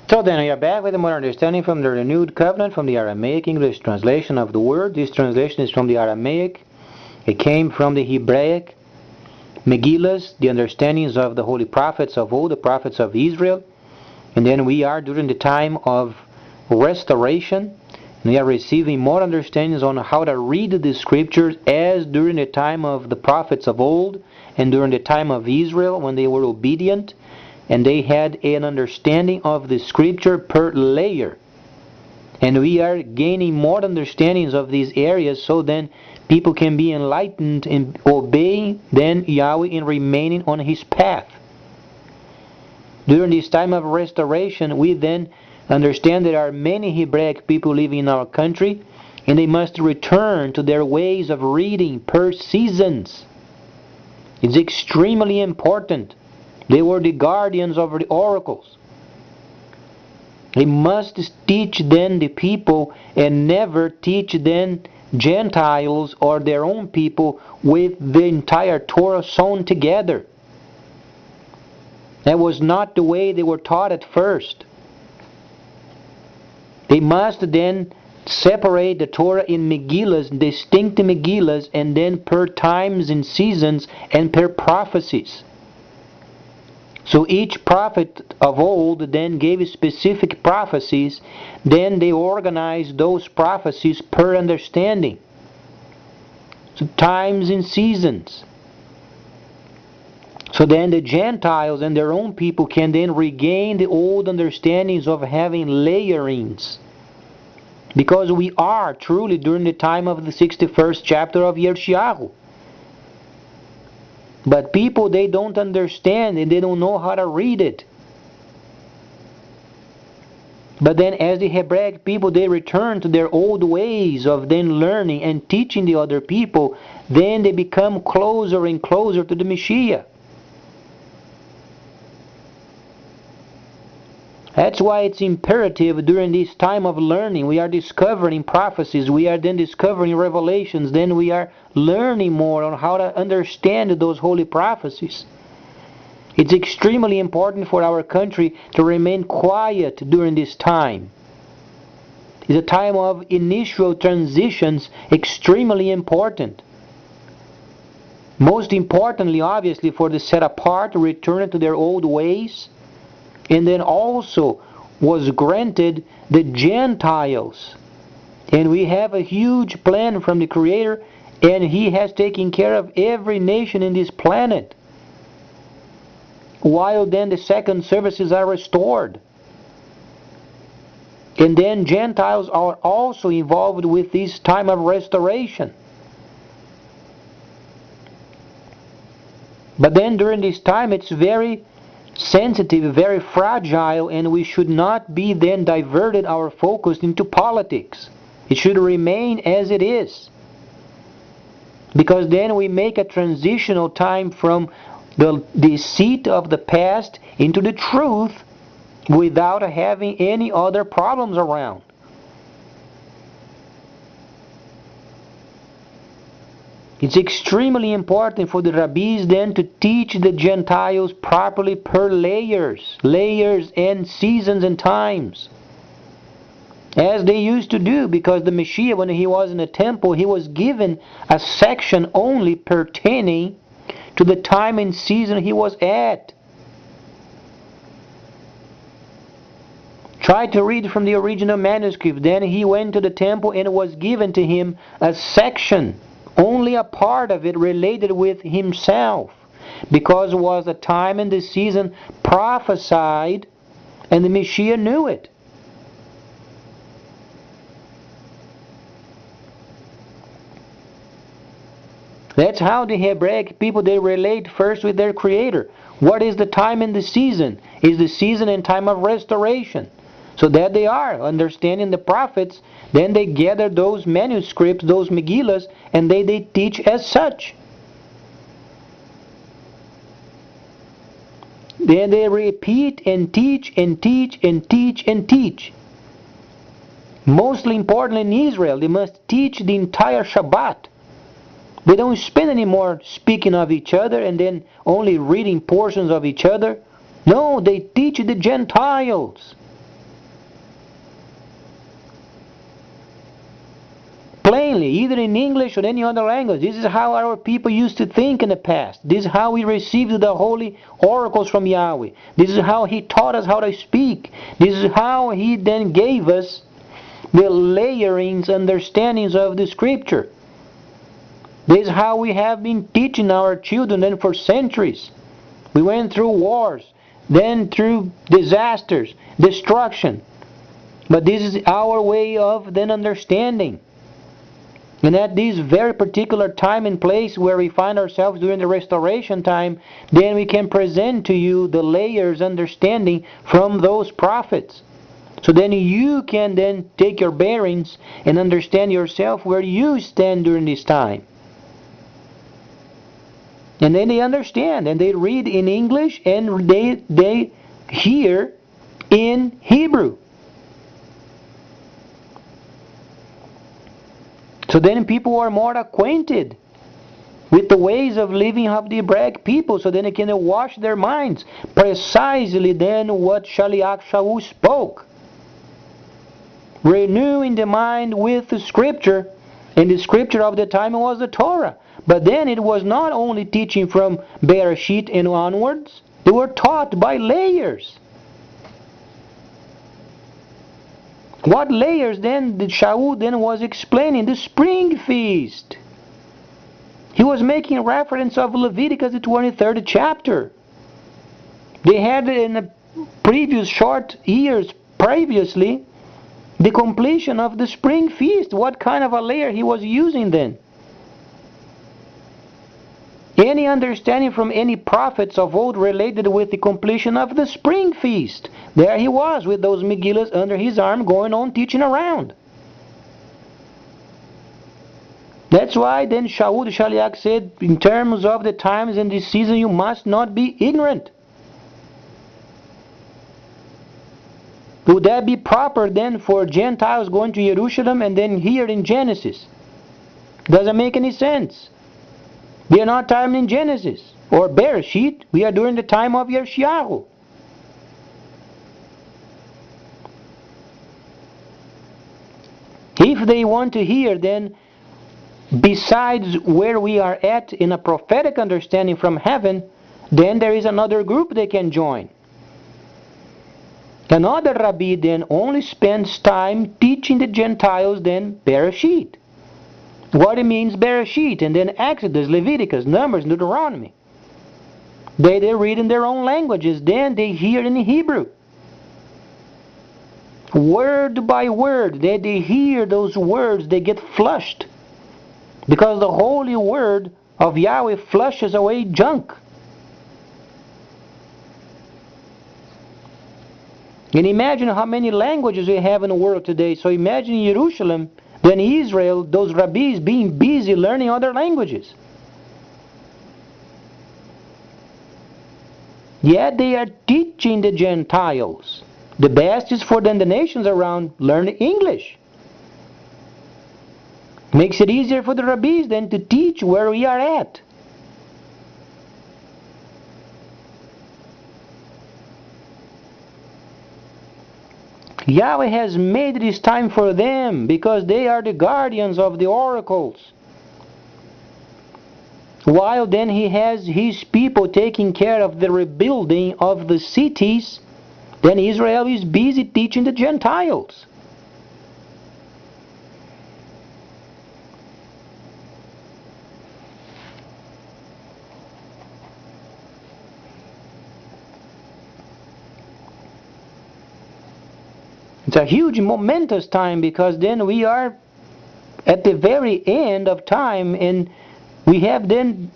So then we are back with a more understanding from the Renewed Covenant from the Aramaic English translation of the word. This translation is from the Aramaic. It came from the Hebraic Megillas, the understandings of the holy prophets of old, the prophets of Israel. And then we are during the time of restoration. We are receiving more understandings on how to read the scriptures as during the time of the prophets of old and during the time of Israel when they were obedient. And they had an understanding of the scripture per layer. And we are gaining more understandings of these areas so then people can be enlightened in obeying then Yahweh and remaining on His path. During this time of restoration, we then understand there are many Hebraic people living in our country, and they must return to their ways of reading per seasons. It's extremely important. They were the guardians of the oracles. They must teach then the people and never teach then Gentiles or their own people with the entire Torah sewn together. That was not the way they were taught at first. They must then separate the Torah in Megillas, distinct Megillas, and then per times and seasons and per prophecies. So each prophet of old then gave specific prophecies, then they organized those prophecies per understanding. So times and seasons. So then the Gentiles and their own people can then regain the old understandings of having layerings. Because we are truly during the time of the 61st chapter of Yisrael. But people, they don't understand and they don't know how to read it. But then as the Hebraic people, they return to their old ways of then learning and teaching the other people, then they become closer and closer to the Messiah. That's why it's imperative during this time of learning. We are discovering prophecies, we are then discovering revelations, then we are learning more on how to understand those holy prophecies. It's extremely important for our country to remain quiet during this time. It's a time of initial transitions, extremely important. Most importantly, obviously, for the set apart, return to their old ways. And then also was granted the Gentiles. And we have a huge plan from the Creator, and He has taken care of every nation in this planet. While then the second services are restored. And then Gentiles are also involved with this time of restoration. But then during this time it's very sensitive, very fragile, and we should not be then diverted our focus into politics. It should remain as it is. Because then we make a transitional time from the deceit of the past into the truth without having any other problems around. It's extremely important for the rabbis then to teach the Gentiles properly per layers and seasons and times. As they used to do, because the Messiah, when he was in the temple, he was given a section only pertaining to the time and season he was at. Try to read from the original manuscript. Then he went to the temple and it was given to him a section, only a part of it related with himself, because it was a time and the season prophesied and the Messiah knew it. That's how the Hebraic people, they relate first with their Creator. What is the time and the season? Is the season and time of restoration. So that they are understanding the prophets. Then they gather those manuscripts, those Megillas, and they teach as such. Then they repeat and teach and teach and teach and teach. Mostly importantly in Israel, they must teach the entire Shabbat. They don't spend any more speaking of each other and then only reading portions of each other. No, they teach the Gentiles. plainly, either in English or any other language. This is how our people used to think in the past. This is how we received the holy oracles from Yahweh. This is how He taught us how to speak. This is how He then gave us the layerings, understandings of the Scripture. This is how we have been teaching our children then for centuries. We went through wars, then through disasters, destruction. But this is our way of then understanding. And at this very particular time and place where we find ourselves during the restoration time, then we can present to you the layers understanding from those prophets. So then you can then take your bearings and understand yourself where you stand during this time. And then they understand, and they read in English, and they hear in Hebrew. So then people are more acquainted with the ways of living of the Hebraic people, so then they can wash their minds precisely then what Shaliach Shaul spoke. Renewing the mind with the Scripture, and the Scripture of the time was the Torah. But then it was not only teaching from Bereshit and onwards, they were taught by layers. What layers then did Shaul then was explaining? The spring feast. He was making reference of Leviticus, the 23rd chapter. They had in the previous short years previously the completion of the spring feast. What kind of a layer he was using then? Any understanding from any prophets of old related with the completion of the spring feast. There he was with those Megillas under his arm going on teaching around. That's why then Shaul the Shaliach said, in terms of the times and the season, you must not be ignorant. Would that be proper then for Gentiles going to Jerusalem and then here in Genesis? Doesn't make any sense. We are not time in Genesis or Bereshit. We are during the time of Yeshayahu. If they want to hear then, besides where we are at in a prophetic understanding from heaven, then there is another group they can join. Another rabbi then only spends time teaching the Gentiles then Bereshit. What it means Bereshit, and then Exodus, Leviticus, Numbers, Deuteronomy. They read in their own languages, then they hear in Hebrew. Word by word, they hear those words, they get flushed. Because the holy word of Yahweh flushes away junk. And imagine how many languages we have in the world today. So imagine Jerusalem, then Israel, those rabbis being busy learning other languages. Yet they are teaching the Gentiles. The best is for then the nations around learn English. Makes it easier for the rabbis then to teach where we are at. Yahweh has made this time for them because they are the guardians of the oracles. While then He has His people taking care of the rebuilding of the cities, then Israel is busy teaching the Gentiles. It's a huge momentous time because then we are at the very end of time and we have then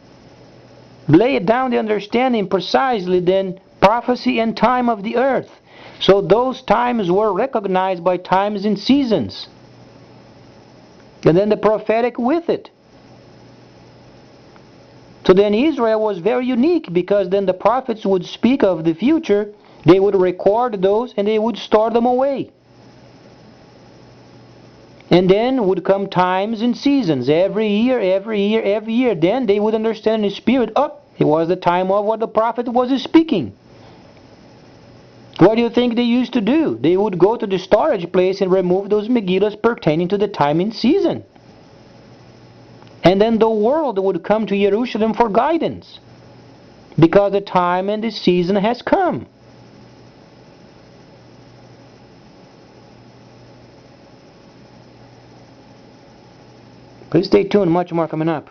laid down the understanding precisely then prophecy and time of the earth. So those times were recognized by times and seasons. And then the prophetic with it. So then Israel was very unique because then the prophets would speak of the future, they would record those and they would store them away. And then would come times and seasons, every year. Then they would understand in the spirit, it was the time of what the prophet was speaking. What do you think they used to do? They would go to the storage place and remove those Megillas pertaining to the time and season. And then the world would come to Jerusalem for guidance, because the time and the season has come. Please stay tuned, much more coming up.